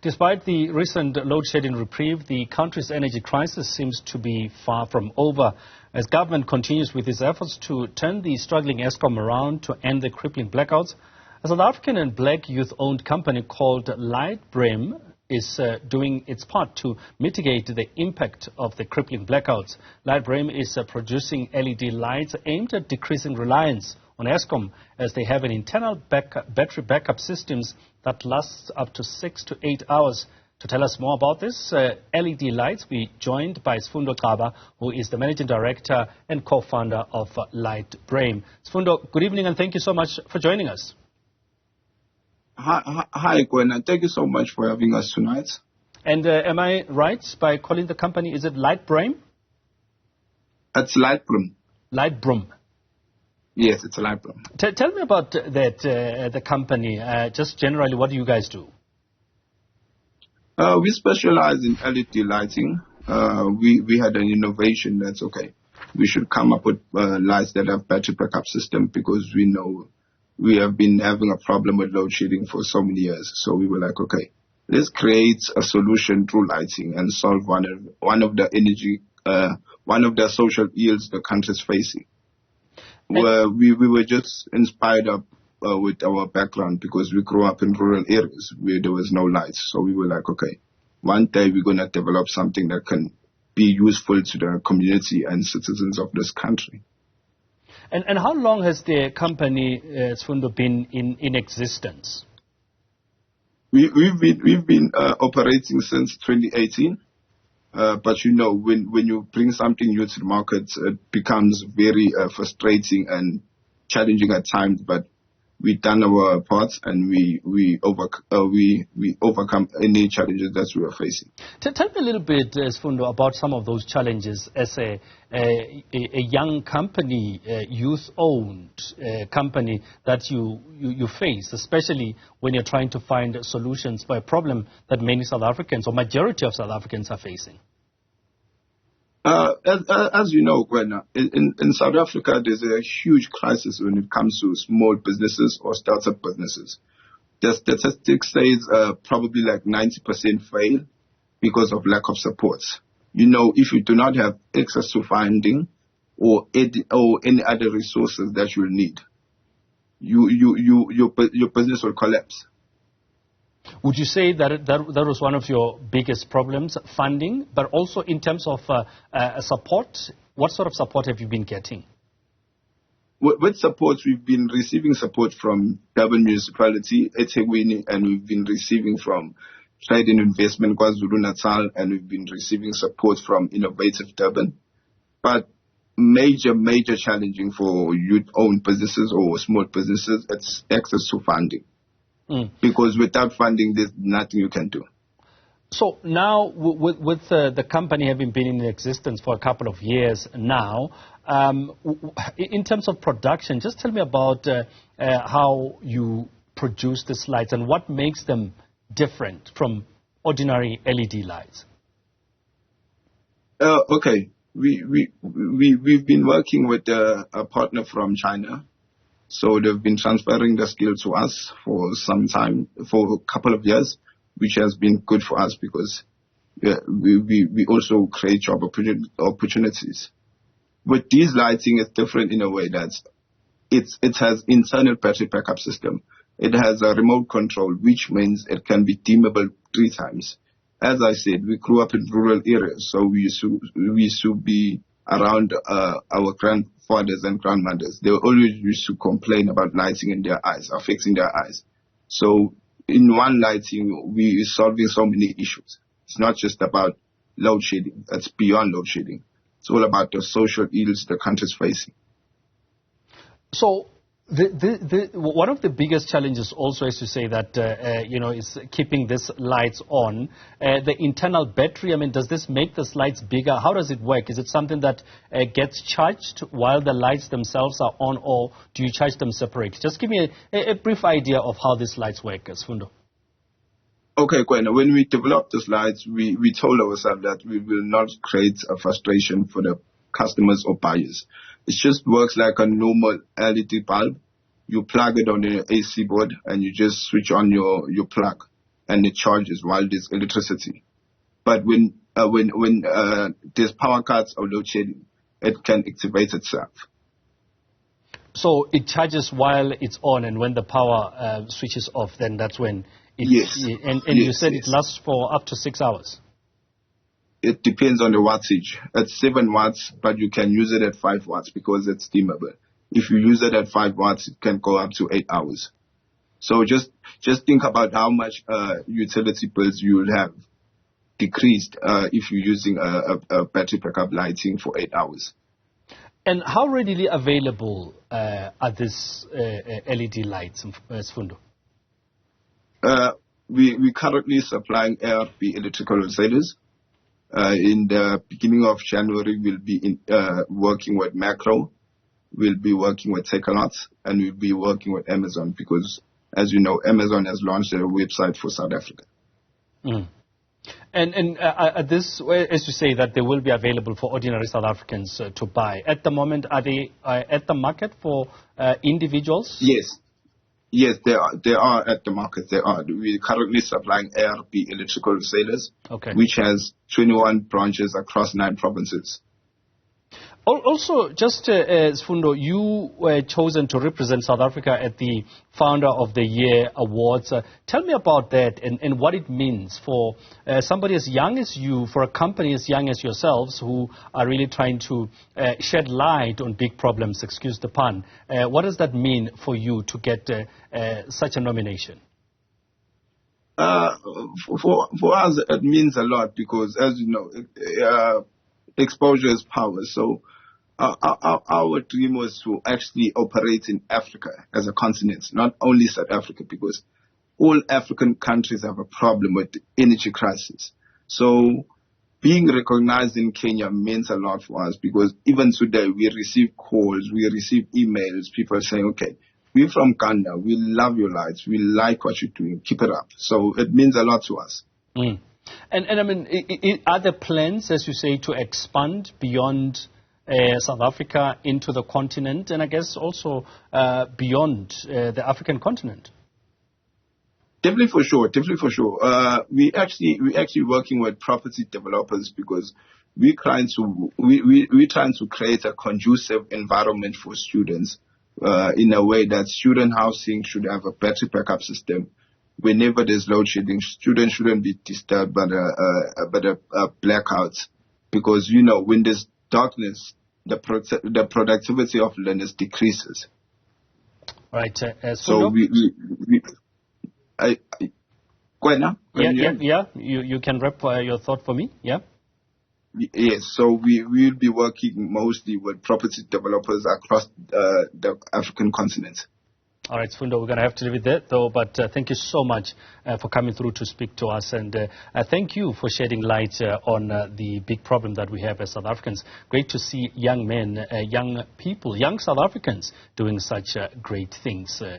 Despite the recent load shedding reprieve, the country's energy crisis seems to be far from over, as government continues with its efforts to turn the struggling Eskom around to end the crippling blackouts. A South African and black youth-owned company called LiteBruim is doing its part to mitigate the impact of the crippling blackouts. LiteBruim is producing LED lights aimed at decreasing reliance on Eskom, as they have an internal battery backup systems that lasts up to 6 to 8 hours. To tell us more about this, LED lights, we joined by Sfundo Gcaba, who is the managing director and co-founder of LiteBruim. Sfundo, good evening and thank you so much for joining us. Hi, Gwen, and thank you so much for having us tonight. And am I right by calling the company, is it LiteBruim? It's LiteBruim. LiteBruim. Yes, it's LiteBruim. Tell me about that, the company. Just generally, what do you guys do? We specialize in LED lighting. We had an innovation that's okay. We should come up with lights that have battery backup system, because we know we have been having a problem with load shedding for so many years. So we were like, okay, let's create a solution through lighting and solve one of the social ills the country is facing. Where we were just inspired up with our background, because we grew up in rural areas where there was no lights. So we were like, okay, one day we're going to develop something that can be useful to the community and citizens of this country. And how long has the company, Sfundo, been in existence? We've been operating since 2018. But you know, when you bring something new to the market, it becomes very frustrating and challenging at times. But we've done our part, and we overcome any challenges that we are facing. Tell me a little bit, Sfundo, about some of those challenges as a young company, youth-owned company that you face, especially when you're trying to find solutions for a problem that many South Africans, or majority of South Africans, are facing. As you know, Gwen, in South Africa, there's a huge crisis when it comes to small businesses or startup businesses. The statistics says probably like 90% fail because of lack of support. You know, if you do not have access to funding or any other resources that you need, your business will collapse. Would you say that was one of your biggest problems, funding, but also in terms of support? What sort of support have you been getting? With support, we've been receiving support from Durban Municipality, eThekwini, and we've been receiving from Trade and Investment KwaZulu-Natal, and we've been receiving support from Innovative Durban. But major challenging for youth-owned businesses or small businesses, it's access to funding. Because without funding, there's nothing you can do. So now, with the company having been in existence for a couple of years now, in terms of production, just tell me about how you produce these lights and what makes them different from ordinary LED lights. Okay, we've been working with a partner from China. So they've been transferring the skill to us for some time, for a couple of years, which has been good for us, because we also create job opportunities. With these lighting, it's different in a way that it has internal battery backup system. It has a remote control, which means it can be dimmable 3 times. As I said, we grew up in rural areas, so we used to be around our grandfathers and grandmothers. They always used to complain about lighting in their eyes, affecting their eyes. So in one lighting, we are solving so many issues. It's not just about load shedding. It's beyond load shedding. It's all about the social ills the country is facing. So one of the biggest challenges also is to say that, is keeping these lights on. The internal battery, I mean, does this make these lights bigger? How does it work? Is it something that gets charged while the lights themselves are on, or do you charge them separately? Just give me a brief idea of how these lights work, Sfundo. Okay, Gwen, when we developed these lights, we told ourselves that we will not create a frustration for the customers or buyers. It just works like a normal LED bulb. You plug it on the AC board and you just switch on your plug. and it charges while there's electricity. But when there's power cuts or load shedding, it can activate itself. So it charges while it's on, and when the power switches off, then that's when it... Yes. And yes, you said yes. it lasts for up to 6 hours? It depends on the wattage. It's 7 watts, but you can use it at 5 watts because it's dimmable. If you use it at 5 watts, it can go up to 8 hours. So just think about how much utility bills you will have decreased if you're using a battery backup lighting for 8 hours. And how readily available are these LED lights, Sfundo? We're currently supplying ARP electrical wholesalers. In the beginning of January, we'll be working with Macro, we'll be working with Takealot, and we'll be working with Amazon because, as you know, Amazon has launched a website for South Africa. Mm. And this, as you say, that they will be available for ordinary South Africans to buy. At the moment, are they at the market for individuals? Yes. Yes, they are at the market. They are. We're currently supplying ARP electrical wholesalers, okay, which has 21 branches across 9 provinces. Also, just Sfundo, you were chosen to represent South Africa at the Founder of the Year Awards. Tell me about that and what it means for somebody as young as you, for a company as young as yourselves, who are really trying to shed light on big problems, excuse the pun. What does that mean for you to get such a nomination? For us, it means a lot because, as you know, exposure is power. So our dream was to actually operate in Africa as a continent, not only South Africa, because all African countries have a problem with the energy crisis. So being recognized in Kenya means a lot for us because even today we receive calls, we receive emails, people saying, okay, we're from Ghana, we love your lights, we like what you're doing, keep it up. So it means a lot to us. Mm. And I mean, are there plans, as you say, to expand beyond South Africa into the continent, and I guess also beyond the African continent? Definitely for sure. We actually working with property developers because we're trying to create a conducive environment for students in a way that student housing should have a battery backup system. Whenever there's load shedding, students shouldn't be disturbed by the blackouts, because you know when there's darkness, the productivity of learners decreases. Right. So go ahead now. Yeah. You can wrap your thought for me. Yeah. Yes. So we will be working mostly with property developers across the African continent. All right, Sfundo, we're going to have to leave it there, though, but thank you so much for coming through to speak to us, and thank you for shedding light on the big problem that we have as South Africans. Great to see young men, young people, young South Africans doing such great things.